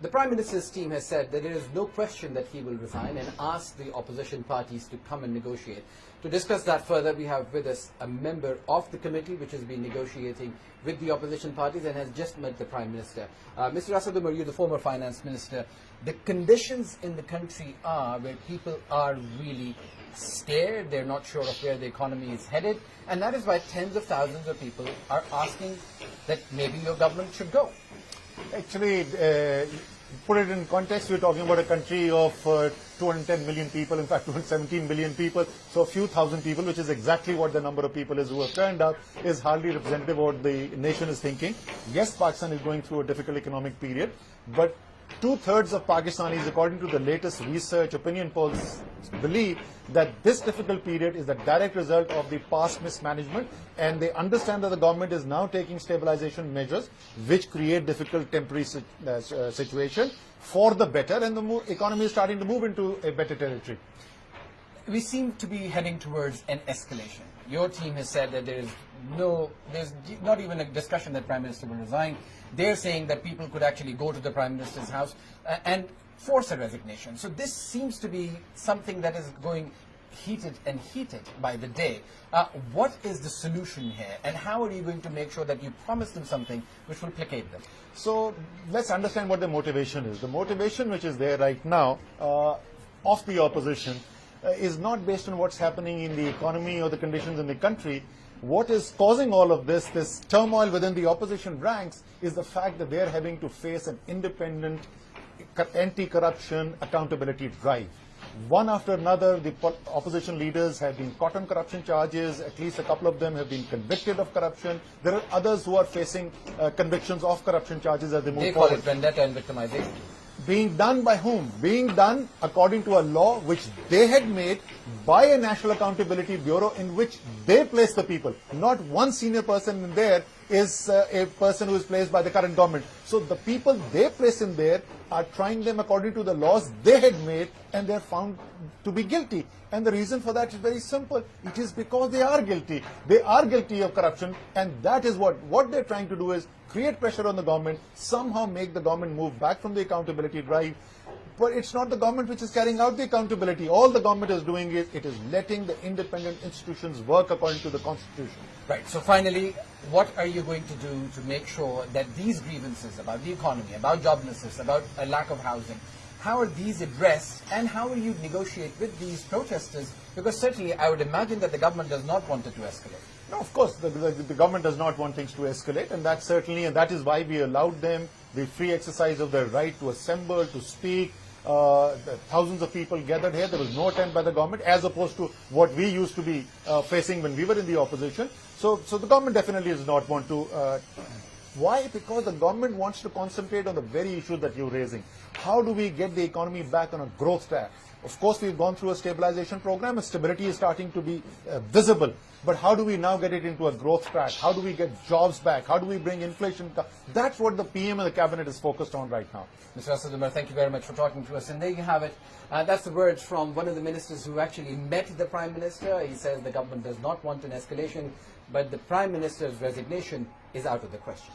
The Prime Minister's team has said that there is no question that he will resign and asked the opposition parties to come and negotiate. To discuss that further, we have with us a member of the committee which has been negotiating with the opposition parties and has just met the Prime Minister. Mr. Asad Umar, you're the former Finance Minister. The conditions in the country are where people are really scared, they're not sure of where the economy is headed, and that is why tens of thousands of people are asking that maybe your government should go. Actually, put it in context, we're talking about a country of 210 million people, in fact 217 million people, so a few thousand people, which is exactly what the number of people is who have turned out, is hardly representative of what the nation is thinking. Yes, Pakistan is going through a difficult economic period, but 2/3 of Pakistanis, according to the latest research, opinion polls, believe that this difficult period is the direct result of the past mismanagement, and they understand that the government is now taking stabilization measures which create difficult temporary situation for the better, and the economy is starting to move into a better territory. We seem to be heading towards an escalation. Your team has said that there's not even a discussion that Prime Minister will resign. They're saying that people could actually go to the Prime Minister's house and force a resignation. So this seems to be something that is going heated and heated by the day. What is the solution here, and how are you going to make sure that you promise them something which will placate them? So let's understand what the motivation is. The motivation which is there right now of the opposition is not based on what's happening in the economy or the conditions in the country. What is causing all of this turmoil within the opposition ranks, is the fact that they're having to face an independent anti-corruption accountability drive. One after another, the opposition leaders have been caught on corruption charges. At least a couple of them have been convicted of corruption. There are others who are facing convictions of corruption charges as they move forward. They call it vendetta and victimization. Being done by whom? Being done according to a law which they had made by a National Accountability Bureau, in which they place the people. Not one senior person in there is a person who is placed by the current government. So the people they place in there are trying them according to the laws they had made, and they are found to be guilty. And the reason for that is very simple. It is because they are guilty. They are guilty of corruption, and that is what they're trying to do, is create pressure on the government, somehow make the government move back from the accountability drive. But it's not the government which is carrying out the accountability. All the government is doing is, it is letting the independent institutions work according to the Constitution. Right. So finally, what are you going to do to make sure that these grievances about the economy, about joblessness, about a lack of housing, how are these addressed, and how will you negotiate with these protesters? Because certainly I would imagine that the government does not want it to escalate. No, of course, the government does not want things to escalate, and that certainly, and that is why we allowed them the free exercise of their right to assemble, to speak. Thousands of people gathered here. There was no attempt by the government, as opposed to what we used to be facing when we were in the opposition. So the government definitely does not want to. Why? Because the government wants to concentrate on the very issue that you're raising. How do we get the economy back on a growth track? Of course, we've gone through a stabilization program, and stability is starting to be visible. But how do we now get it into a growth track? How do we get jobs back? How do we bring inflation? That's what the PM and the cabinet is focused on right now. Mr. Asad Umar, thank you very much for talking to us. And there you have it. That's the words from one of the ministers who actually met the Prime Minister. He says the government does not want an escalation, but the Prime Minister's resignation is out of the question.